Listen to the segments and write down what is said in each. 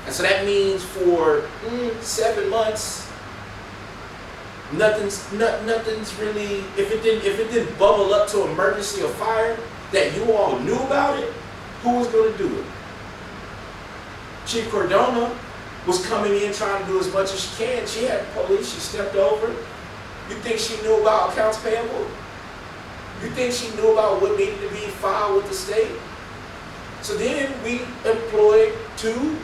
And so that means for 7 months, nothing's really, if it didn't bubble up to emergency or fire that you all knew about it, who was going to do it? Chief Cordona was coming in trying to do as much as she can. She had police, she stepped over. You think she knew about accounts payable? You think she knew about what needed to be filed with the state? So then we employed two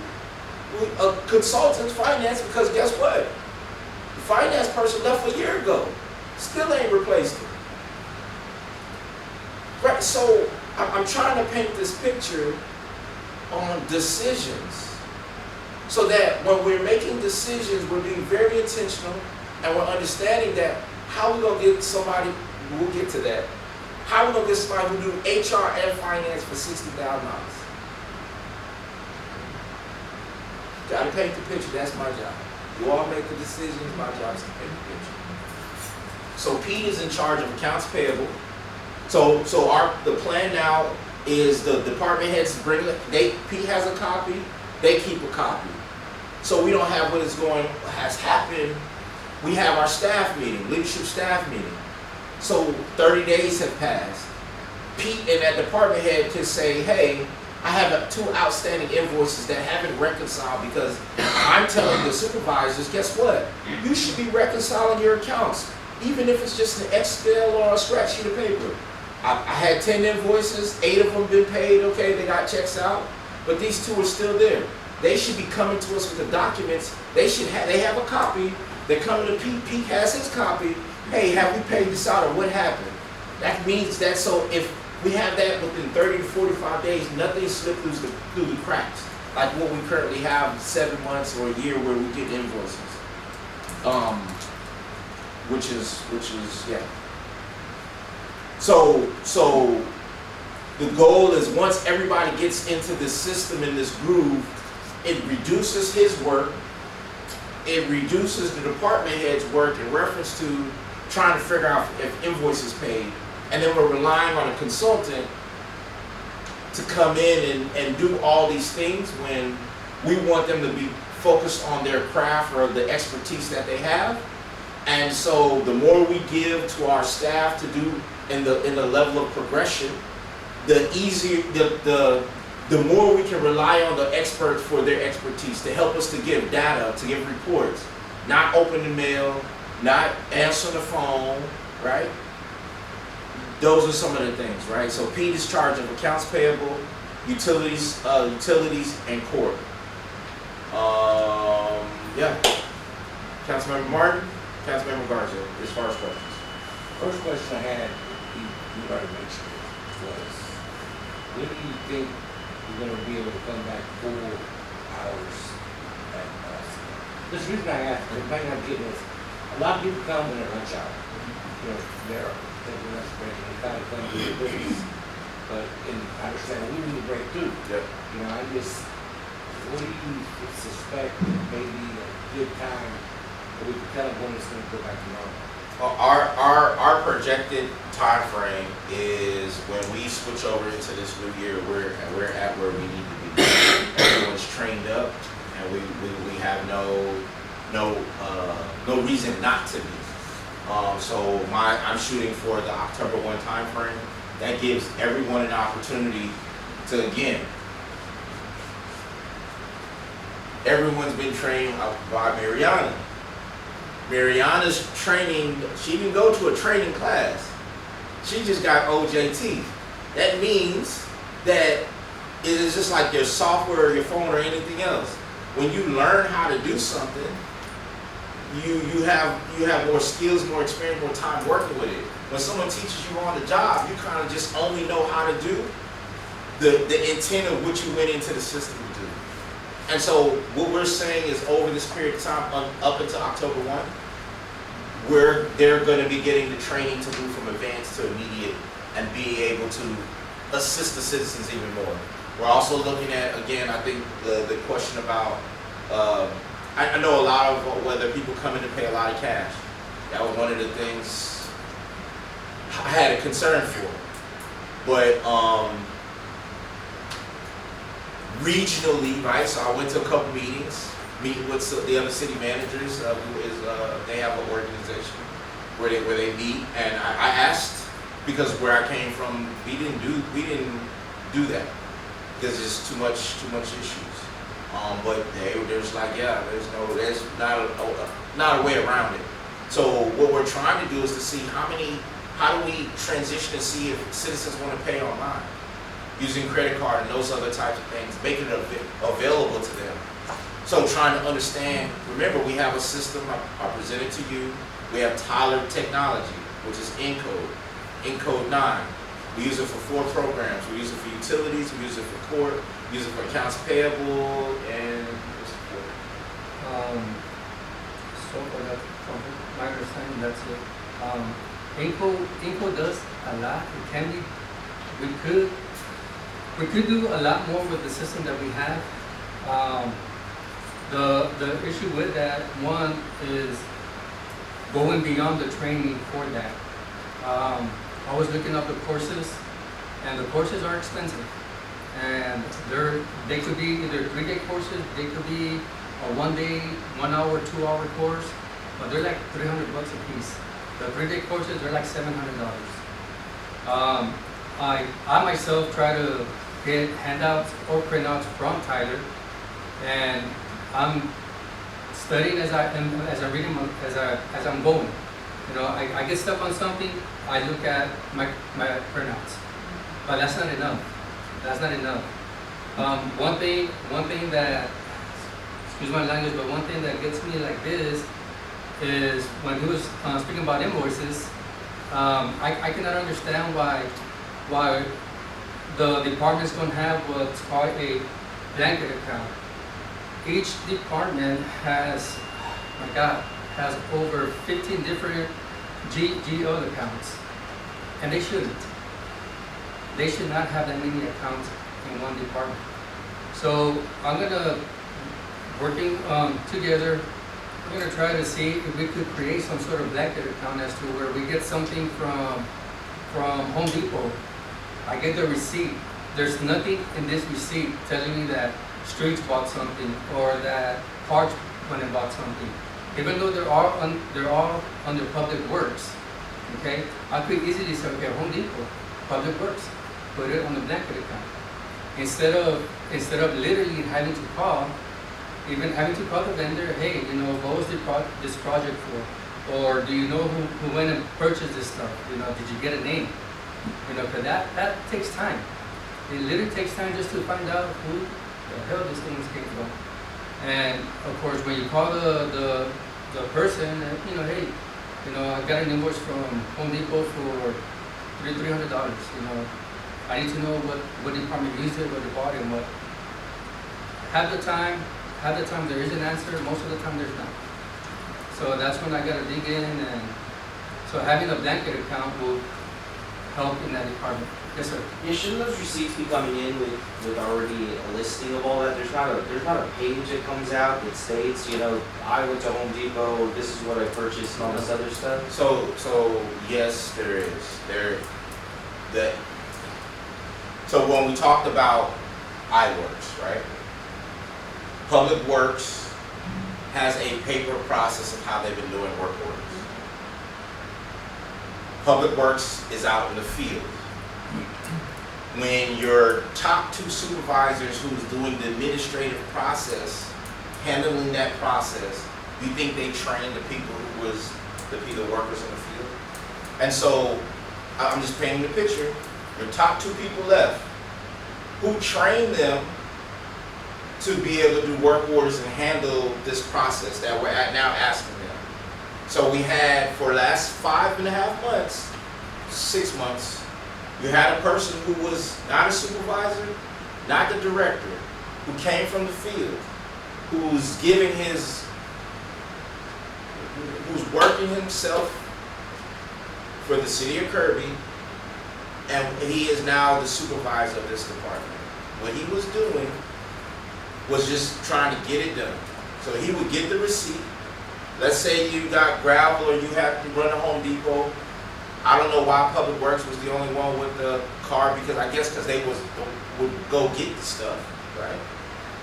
consultants, finance, because guess what? The finance person left a year ago. Still ain't replaced her. Right, so I'm trying to paint this picture on decisions, so that when we're making decisions, we're being very intentional, and we're understanding that how we're going to get somebody, we'll get to that, how we're going to get somebody who do HR and finance for $60,000. Got to paint the picture, that's my job. You all make the decisions, my job is to paint the picture. So Pete is in charge of accounts payable. So the plan now is the department heads bring it, Pete has a copy, they keep a copy. So we don't have what has happened. We have our staff meeting, leadership staff meeting. So 30 days have passed. Pete and that department head can say, hey, I have 2 outstanding invoices that haven't reconciled, because I'm telling the supervisors, guess what? You should be reconciling your accounts, even if it's just an Excel or a scratch sheet of paper. I had 10 invoices, 8 of them been paid, okay, they got checks out, but these 2 are still there. They should be coming to us with the documents. They have a copy. They're coming to Pete. Pete has his copy. Hey, have we paid this out, or what happened? That means that, so if we have that within 30 to 45 days, nothing slipped through the cracks, like what we currently have 7 months or a year where we get invoices. Which is yeah. So the goal is, once everybody gets into this system, in this groove, it reduces his work, it reduces the department head's work in reference to trying to figure out if invoices paid, and then we're relying on a consultant to come in and do all these things when we want them to be focused on their craft or the expertise that they have. And so the more we give to our staff to do in the level of progression, the easier, the more we can rely on the experts for their expertise to help us to give data, to give reports, not open the mail, not answer the phone, right? Those are some of the things, right? So Pete is in charge of accounts payable, utilities, and court. Yeah. Councilmember Martin, Councilmember Garza, as far as questions. First question I had, you already mentioned it, was, when do you think you're going to be able to come back 4 hours at this reason I asked, the thing I'm getting is, a lot of people come when they're lunch hour. You know, they're taking lunch break and they kind of come to the business. But I understand we need a break too. Yep. You know, what do you suspect may be a good time that we can tell them when it's going to go back to normal? Well, our projected time frame is when we switch over into this new year, we're at where we need to be. Everyone's trained up, and we have no reason not to be. So I'm shooting for the October 1 time frame. That gives everyone an opportunity to, again, everyone's been trained by Mariana. Mariana's training, she didn't go to a training class. She just got OJT. That means that it is just like your software or your phone or anything else. When you learn how to do something, you have more skills, more experience, more time working with it. When someone teaches you on the job, you kind of just only know how to do the intent of what you went into the system to do. And so what we're saying is, over this period of time, up until October 1, they're going to be getting the training to move from advanced to immediate and be able to assist the citizens even more. We're also looking at, again, I think the question about, I know a lot of whether people come in to pay a lot of cash. That was one of the things I had a concern for. But regionally, right? So I went to a couple meetings, meeting with the other city managers. They have an organization where they meet, and I asked, because where I came from, we didn't do that because there's too much issues. But there's like, yeah, there's not a way around it. So what we're trying to do is to see how do we transition and see if citizens want to pay online using credit card and those other types of things, making it available to them. So trying to understand, remember we have a system I presented to you. We have Tyler Technology, which is Encode 9. We use it for 4 programs. We use it for utilities, we use it for court, we use it for accounts payable, and so for that, from my understanding, that's it. Inco does a lot. It can be, we could do a lot more with the system that we have. The issue with that, one, is going beyond the training for that. I was looking up the courses, and the courses are expensive. And they could be either 3-day courses, they could be a 1-day, 1 hour, 2 hour course, but they're like $300 a piece. The 3-day courses are like $700. I myself try to get handouts or printouts from Tyler, and I'm studying as I'm reading, as I'm going. You know, I get stuck on something, I look at my printouts, but that's not enough. That's not enough. One thing that, excuse my language, but one thing that gets me like this is when he was speaking about invoices, I cannot understand why the departments don't have what's called a blanket account. Each department has, my God, has over 15 different GL accounts, and they shouldn't. They should not have that many accounts in one department. So I'm gonna, working together, we're gonna try to see if we could create some sort of blanket account as to where we get something from Home Depot. I get the receipt. There's nothing in this receipt telling me that Streets bought something or that Parks went and bought something. Even though they're all under Public Works, okay? I could easily say, okay, Home Depot, Public Works, put it on the blanket account. Instead of literally having to call, even having to call the vendor, hey, you know, what was this project for? Or do you know who went and purchased this stuff? You know, did you get a name? You know, because that takes time. It literally takes time just to find out who the hell these things came from. And of course, when you call the person, you know, hey, you know, I got an invoice from Home Depot for $300. You know, I need to know what department used it, what they bought it, and what. Half the time there is an answer. Most of the time there's not. So that's when I gotta dig in, and so having a blanket account will help in that department. Yes, sir. Yeah, shouldn't those receipts be coming in with already a listing of all that? There's not a page that comes out that states, you know, I went to Home Depot, this is what I purchased, and all this other stuff. So yes, there is. So when we talked about iWorks, right? Public Works has a paper process of how they've been doing work orders. Public Works is out in the field. When your top 2 supervisors who's doing the administrative process, handling that process, you think they trained the people who was the workers in the field? And so I'm just painting the picture. Your top 2 people left. Who trained them to be able to do work orders and handle this process that we're now asking them? So we had, for the last 5.5 months, 6 months, you had a person who was not a supervisor, not the director, who came from the field, who's working himself for the city of Kirby, and he is now the supervisor of this department. What he was doing was just trying to get it done. So he would get the receipt. Let's say you got gravel or you have to run a Home Depot. I don't know why Public Works was the only one with the car, because I guess because they would go get the stuff. right?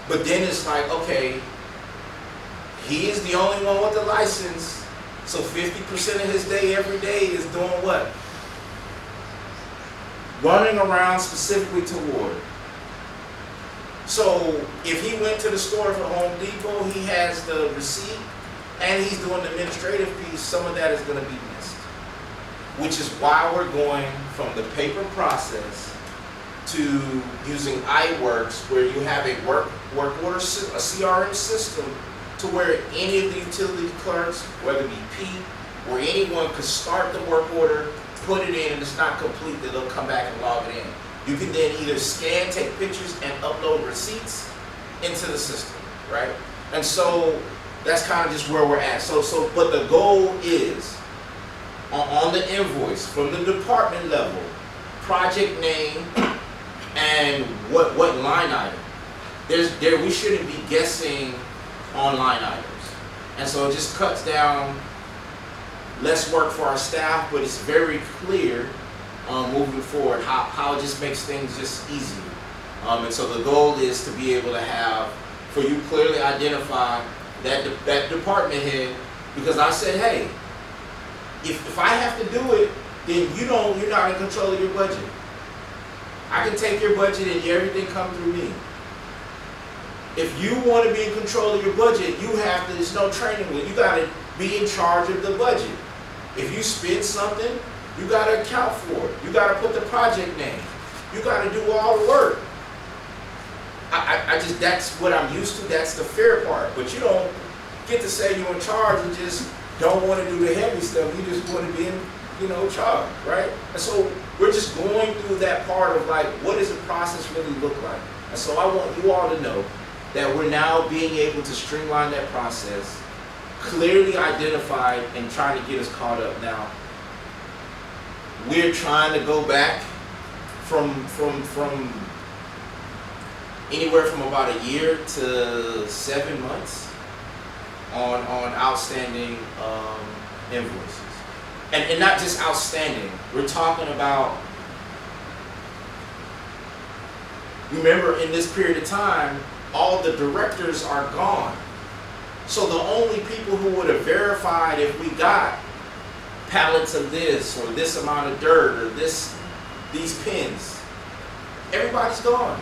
But then it's like, okay, he is the only one with the license, so 50% of his day every day is doing what? Running around specifically toward. So if he went to the store for Home Depot, he has the receipt, and he's doing the administrative piece, some of that is going to be missed. Which is why we're going from the paper process to using iWorks, where you have a work order, a CRM system, to where any of the utility clerks, whether it be Pete or anyone, could start the work order, put it in, and it's not complete, then they'll come back and log it in. You can then either scan, take pictures, and upload receipts into the system, right? And so that's kind of just where we're at. But the goal is, on the invoice, from the department level, project name, and what line item. We shouldn't be guessing on line items. And so it just cuts down less work for our staff, but it's very clear moving forward how it just makes things just easier. And so the goal is to be able to have, for you clearly identify that department head, because I said, hey, if I have to do it, then you're not in control of your budget. I can take your budget and everything come through me. If you want to be in control of your budget, there's no training with, you got to be in charge of the budget. If you spend something, you got to account for it. You got to put the project name. You got to do all the work. That's what I'm used to. That's the fair part. But you don't get to say you're in charge and just don't want to do the heavy stuff. You just want to be in, charge, right? And so we're just going through that part of like, what does the process really look like? And so I want you all to know that we're now being able to streamline that process, clearly identified, and trying to get us caught up. Now, we're trying to go back from anywhere from about a year to 7 months on outstanding invoices. And not just outstanding, we're talking about, remember, in this period of time, all the directors are gone. So the only people who would have verified if we got pallets of this or this amount of dirt or these pins, everybody's gone.